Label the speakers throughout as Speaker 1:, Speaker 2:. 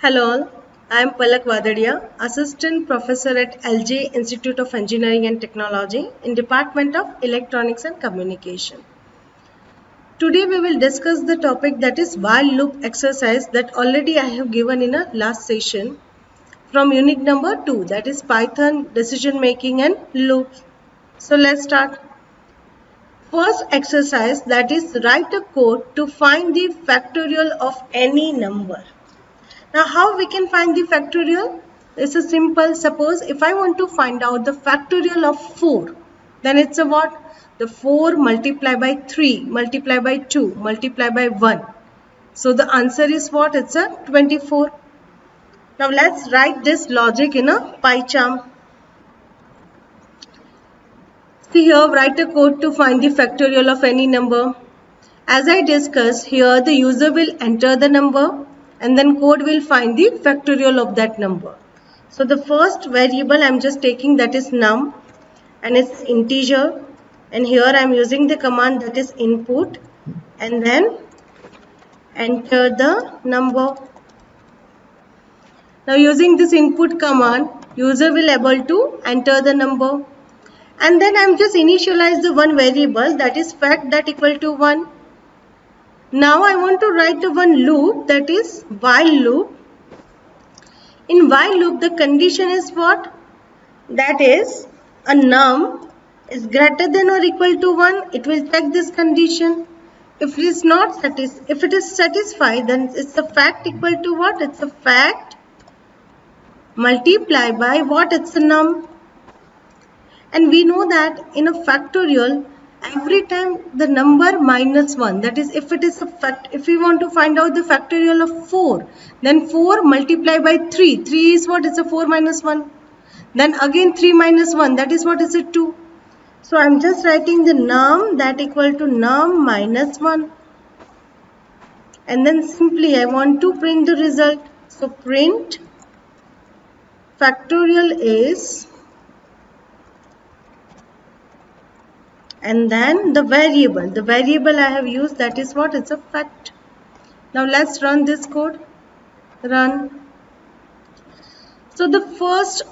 Speaker 1: Hello all, I am Palak Vadadia, Assistant Professor at LJ Institute of Engineering and Technology in Department of Electronics and Communication. Today we will discuss the topic that is while loop exercise that already I have given in a last session from unit number 2, that is Python decision making and loops. So let's start. First exercise, that is write a code to find the factorial of any number. Now how we can find the factorial? It's a simple, suppose if I want to find out the factorial of 4, then it's a what? The 4 multiplied by 3, multiplied by 2, multiplied by 1. So the answer is what? It's a 24. Now let's write this logic in a PyCharm. See here, write a code to find the factorial of any number. As I discussed, here the user will enter the number and then code will find the factorial of that number. So the first variable I am just taking, that is num, and it's integer, and here I am using the command that is input and then enter the number. Now using this input command, user will able to enter the number, and then I am just initialize the one variable, that is fact, that equal to 1. Now I want to write a one loop, that is while loop. In while loop the condition is what? That is a num is greater than or equal to 1. It will check this condition. If it is not if it is satisfied, then it's a fact equal to what? It's a fact multiplied by what? It's a num. And we know that in a factorial, every time the number minus 1, that is if it is a fact, if we want to find out the factorial of 4, then 4 multiplied by 3, 3 is what? It's a 4 minus 1. Then again 3 minus 1, that is what? Is it 2. So I am just writing the num that equal to num minus 1. And then simply I want to print the result. So print factorial is, and then the variable I have used, that is what? It's a fact. Now let's run this code. Run. So the first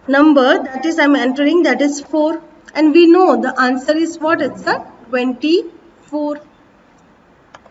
Speaker 1: number that is I'm entering, that is 4, and we know the answer is what? It's a 24.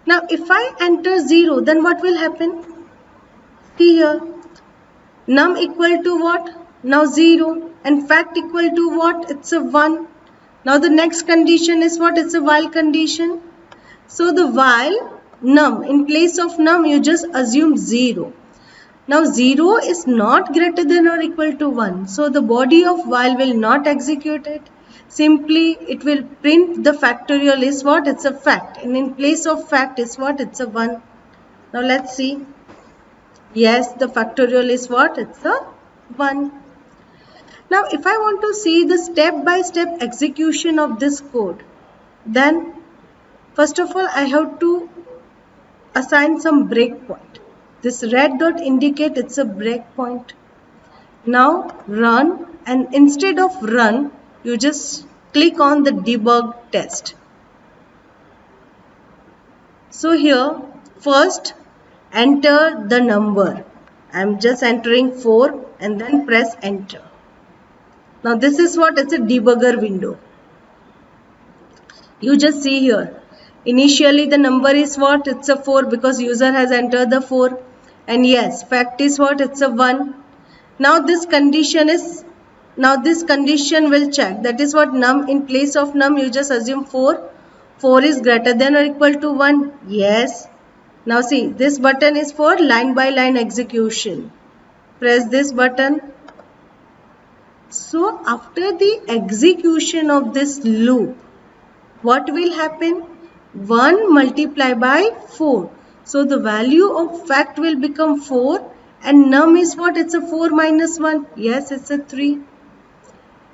Speaker 1: Now if I enter 0, then what will happen? See here, num equal to what? Now 0, and fact equal to what? It's a 1. Now the next condition is what? It's a while condition. So the while num, in place of num you just assume 0. Now 0 is not greater than or equal to 1. So the body of while will not execute it. Simply it will print the factorial is what? It's a fact. And in place of fact is what? It's a 1. Now let's see. Yes, the factorial is what? It's a 1. Now if I want to see the step-by-step execution of this code, then first of all I have to assign some breakpoint. This red dot indicate it's a breakpoint. Now run, and instead of run you just click on the debug test. So here first enter the number. I am just entering 4 and then press enter. Now this is what? It's a debugger window. You just see here. Initially the number is what? It's a 4 because user has entered the 4. And yes, fact is what? It's a 1. Now this condition will check. That is what? Num, in place of num you just assume 4. 4 is greater than or equal to 1. Yes. Now see, this button is for line by line execution. Press this button. So after the execution of this loop, what will happen? 1 multiplied by 4. So the value of fact will become 4, and num is what? It's a 4 minus 1. Yes, it's a 3.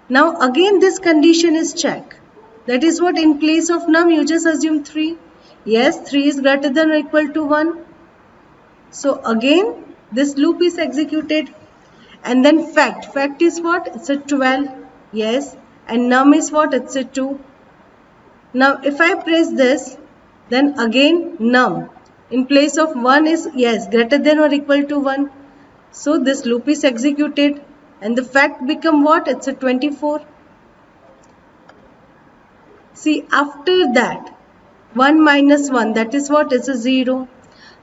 Speaker 1: Now again this condition is checked. That is what? In place of num you just assume 3. Yes, 3 is greater than or equal to 1. So again this loop is executed. And then fact is what? It's a 12. Yes. And num is what? It's a 2. Now if I press this, then again num. In place of 1 is, yes, greater than or equal to 1. So this loop is executed and the fact become what? It's a 24. See, after that, 1 minus 1, that is what? It's a 0.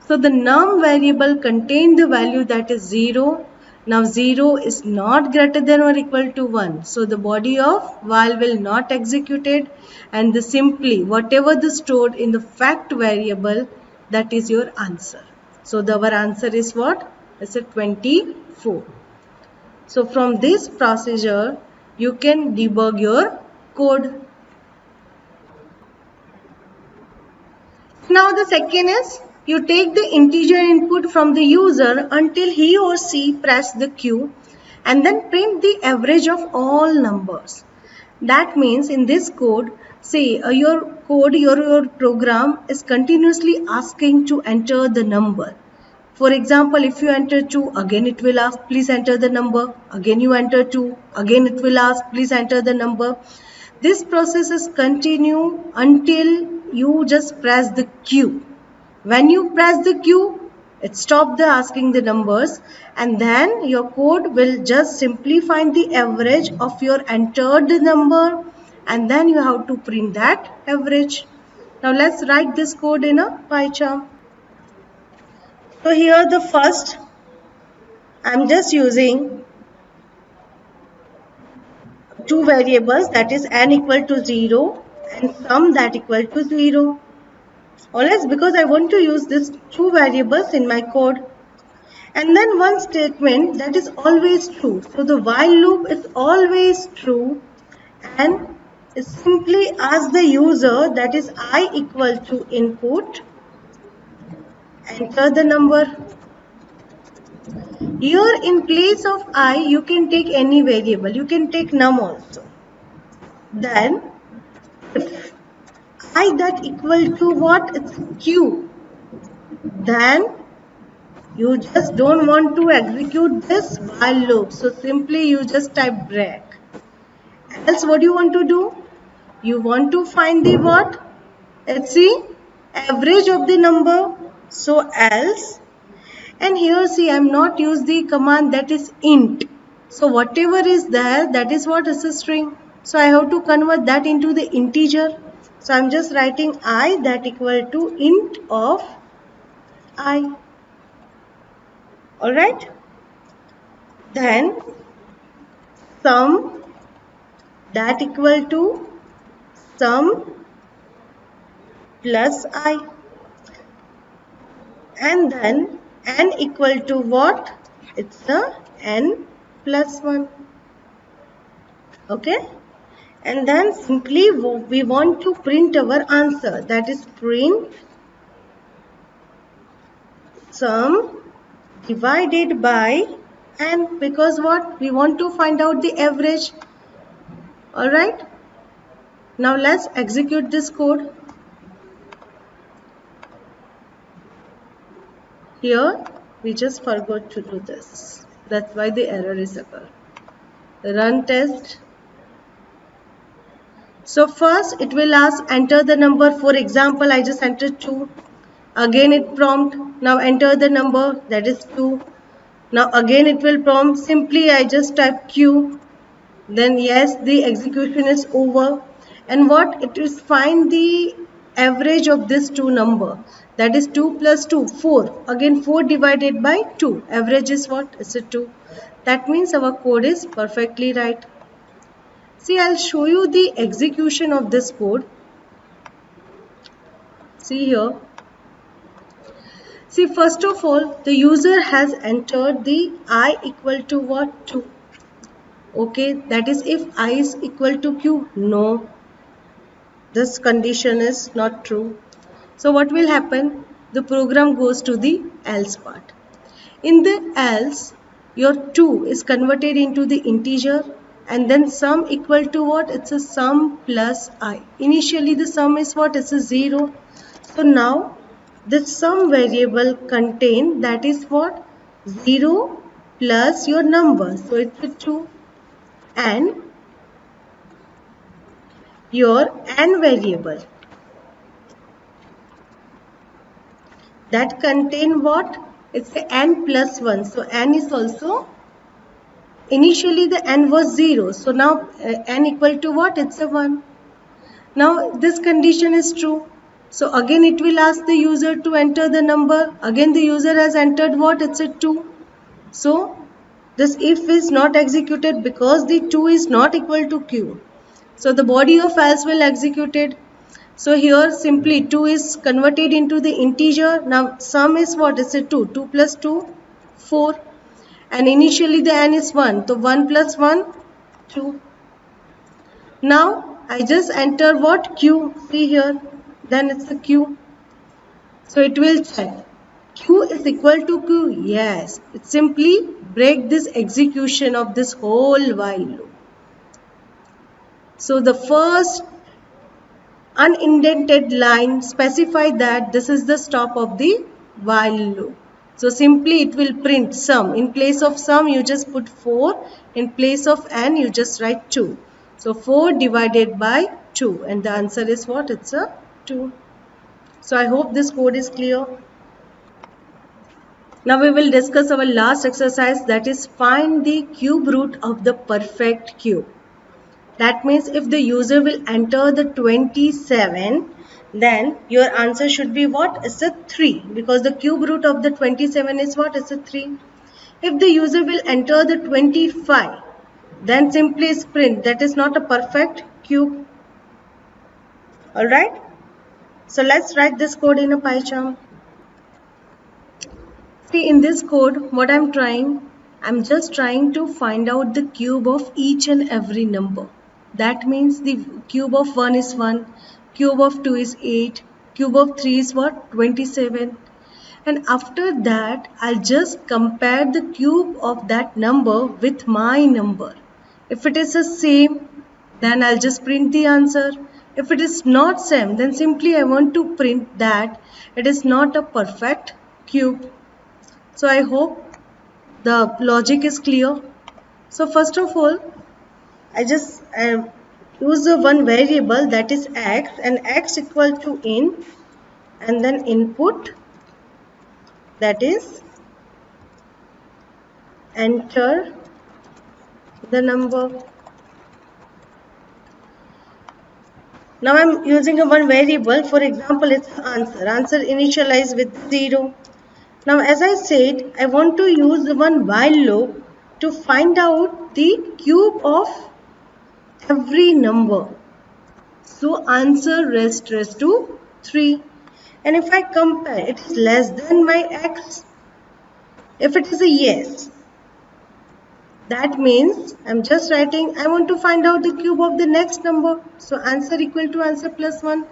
Speaker 1: So the num variable contains the value that is 0. Now 0 is not greater than or equal to 1. So the body of while will not executed, and the simply whatever the stored in the fact variable, that is your answer. So our answer is what? It's a 24. So from this procedure you can debug your code. Now the second is, you take the integer input from the user until he or she press the Q and then print the average of all numbers. That means in this code, say your program is continuously asking to enter the number. For example, if you enter 2, again it will ask, please enter the number. Again you enter 2, again it will ask, please enter the number. This process is continue until you just press the Q. When you press the Q, it stops the asking the numbers, and then your code will just simply find the average of your entered number, and then you have to print that average. Now let's write this code in a PyCharm. So here the first, I'm just using two variables, that is n equal to 0 and sum that equal to 0. Alright, because I want to use these two variables in my code. And then one statement that is always true. So the while loop is always true and it simply asks the user, that is I equal to input, enter the number. Here in place of I, you can take any variable. You can take num also. Then if I that equal to what? It's Q. Then you just don't want to execute this while loop. So simply you just type break. Else what do you want to do? You want to find the what? Let's see, average of the number. So else, and here see, I'm not use the command that is int. So whatever is there, that is what is a string. So I have to convert that into the integer. So I'm just writing I that equal to int of I. Alright. Then sum that equal to sum plus I. And then n equal to what? It's a n plus 1. Okay. And then simply we want to print our answer, that is print sum divided by n, because what? We want to find out the average. Alright. Now let's execute this code. Here we just forgot to do this. That's why the error is occurred. Run test. So first it will ask enter the number. For example, I just entered 2. Again it prompt, now enter the number, that is 2. Now again it will prompt, simply I just type Q. Then yes, the execution is over. And what it is, find the average of this two number, that is 2 plus 2, 4. Again 4 divided by 2, average is what? It's a 2. That means our code is perfectly right. See, I'll show you the execution of this code. See here. See, first of all, the user has entered the I equal to what? 2. Okay, that is if I is equal to Q. No, this condition is not true. So what will happen? The program goes to the else part. In the else, your 2 is converted into the integer, and then sum equal to what? It's a sum plus I. Initially the sum is what? It's a 0. So now this sum variable contain, that is what? 0 plus your number. So it's a 2. And your n variable. that contain what? It's a n plus 1. So n is also, initially the n was 0. So now n equal to what? It's a 1. Now this condition is true. So again it will ask the user to enter the number. Again the user has entered what? It's a 2. So this if is not executed because the 2 is not equal to q. So the body of else will executed. So here simply 2 is converted into the integer. Now sum is what? It's a 2. 2 plus 2, 4. And initially the n is 1. So 1 plus 1, 2. Now I just enter what? Q. See here. Then it's a Q. So it will check. Q is equal to Q. Yes. It simply break this execution of this whole while loop. So the first unindented line specify that this is the stop of the while loop. So simply it will print sum. In place of sum you just put 4. In place of n you just write 2. So 4 divided by 2 and the answer is what? It's a 2. So I hope this code is clear. Now we will discuss our last exercise, that is find the cube root of the perfect cube. That means if the user will enter the 27, then your answer should be what? It's a 3 because the cube root of the 27 is what? It's a 3. If the user will enter the 25, then simply print that is not a perfect cube. Alright. So let's write this code in a PyCharm. See in this code what I'm just trying to find out the cube of each and every number. That means the cube of 1 is 1, cube of 2 is 8, cube of 3 is what? 27. And after that, I'll just compare the cube of that number with my number. If it is the same, then I'll just print the answer. If it is not same, then simply I want to print that it is not a perfect cube. So I hope the logic is clear. So first of all, I just use the one variable that is x, and x equal to in, and then input, that is enter the number. Now I'm using a one variable. For example, it's answer. Answer initialized with 0. Now as I said, I want to use the one while loop to find out the cube of every number. So answer raised to 3. And if I compare, it is less than my x. If it is a yes, that means I'm just writing I want to find out the cube of the next number. So answer equal to answer plus 1.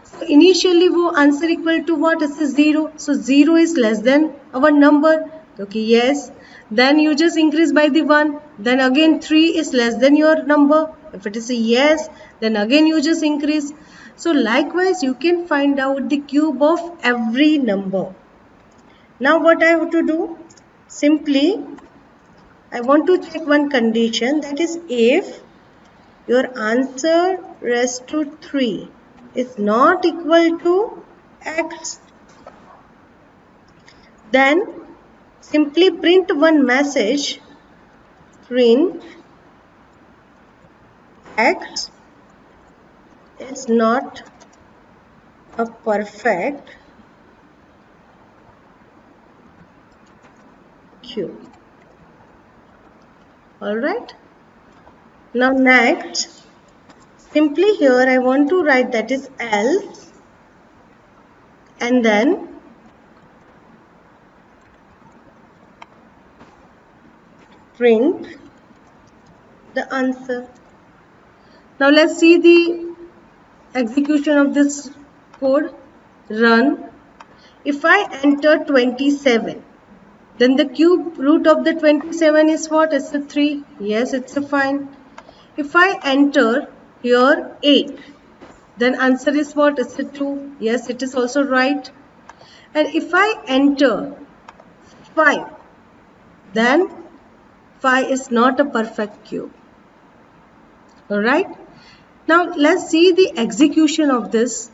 Speaker 1: So initially वो answer equal to what? It's a 0. So 0 is less than our number. Okay, yes. Then you just increase by the 1. Then again 3 is less than your number. If it is a yes, then again you just increase. So likewise you can find out the cube of every number. Now what I have to do? Simply I want to check one condition, that is if your answer raised to 3 is not equal to x, then simply print one message, print x is not a perfect cube. Alright. Now next, simply here I want to write that is else, and then print the answer. Now let's see the execution of this code. Run. If I enter 27, then the cube root of the 27 is what? It's a 3. Yes, it's a fine. If I enter here 8, then answer is what? It's a 2. Yes, it is also right. And if I enter 5, then 5 is not a perfect cube. Alright. Now let's see the execution of this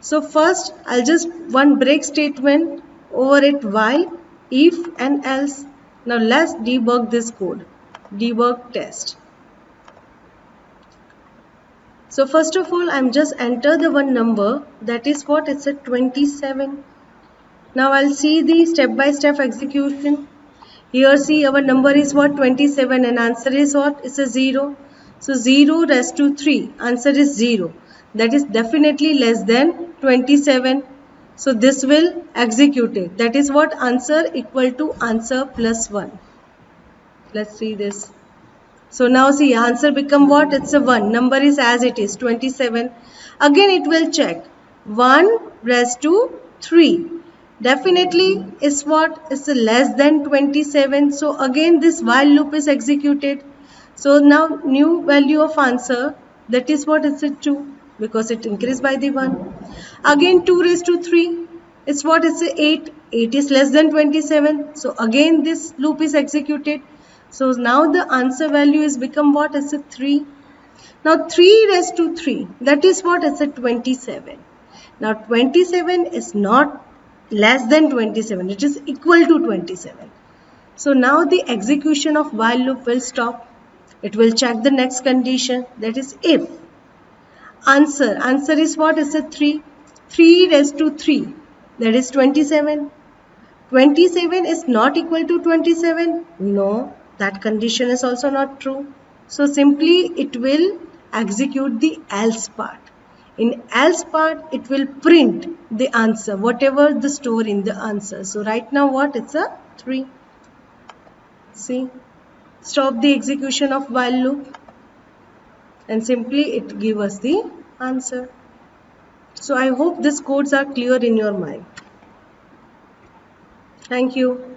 Speaker 1: So first I'll just one break statement over it while, if and else. Now let's debug this code. Debug test. So first of all, I'm just enter the one number, that is what, it's a 27. Now I'll see the step-by-step execution. Here see our number is what, 27, and answer is what, it's a 0. So 0 raised to 3, answer is 0. That is definitely less than 27. So this will execute it. That is what, answer equal to answer plus 1. Let's see this. So now see, answer become what? It's a 1. Number is as it is, 27. Again it will check. 1 raised to 3. Definitely is what? It's less than 27. So again this while loop is executed. So now new value of answer, that is what? It's a 2, because it increased by the 1. Again 2 raised to 3. It's what? It's a 8. 8 is less than 27. So again this loop is executed. So now the answer value is become what? It's a 3. Now 3 raised to 3, that is what? It's a 27. Now 27 is not less than 27, it is equal to 27. So now the execution of while loop will stop. It will check the next condition, that is if answer is what? It's a 3. 3 raised to 3, that is 27. 27 is not equal to 27. No, that condition is also not true. So simply it will execute the else part. In else part, it will print the answer, whatever the store in the answer. So right now what? It's a 3. See, stop the execution of while loop and simply it give us the answer. So I hope these codes are clear in your mind. Thank you.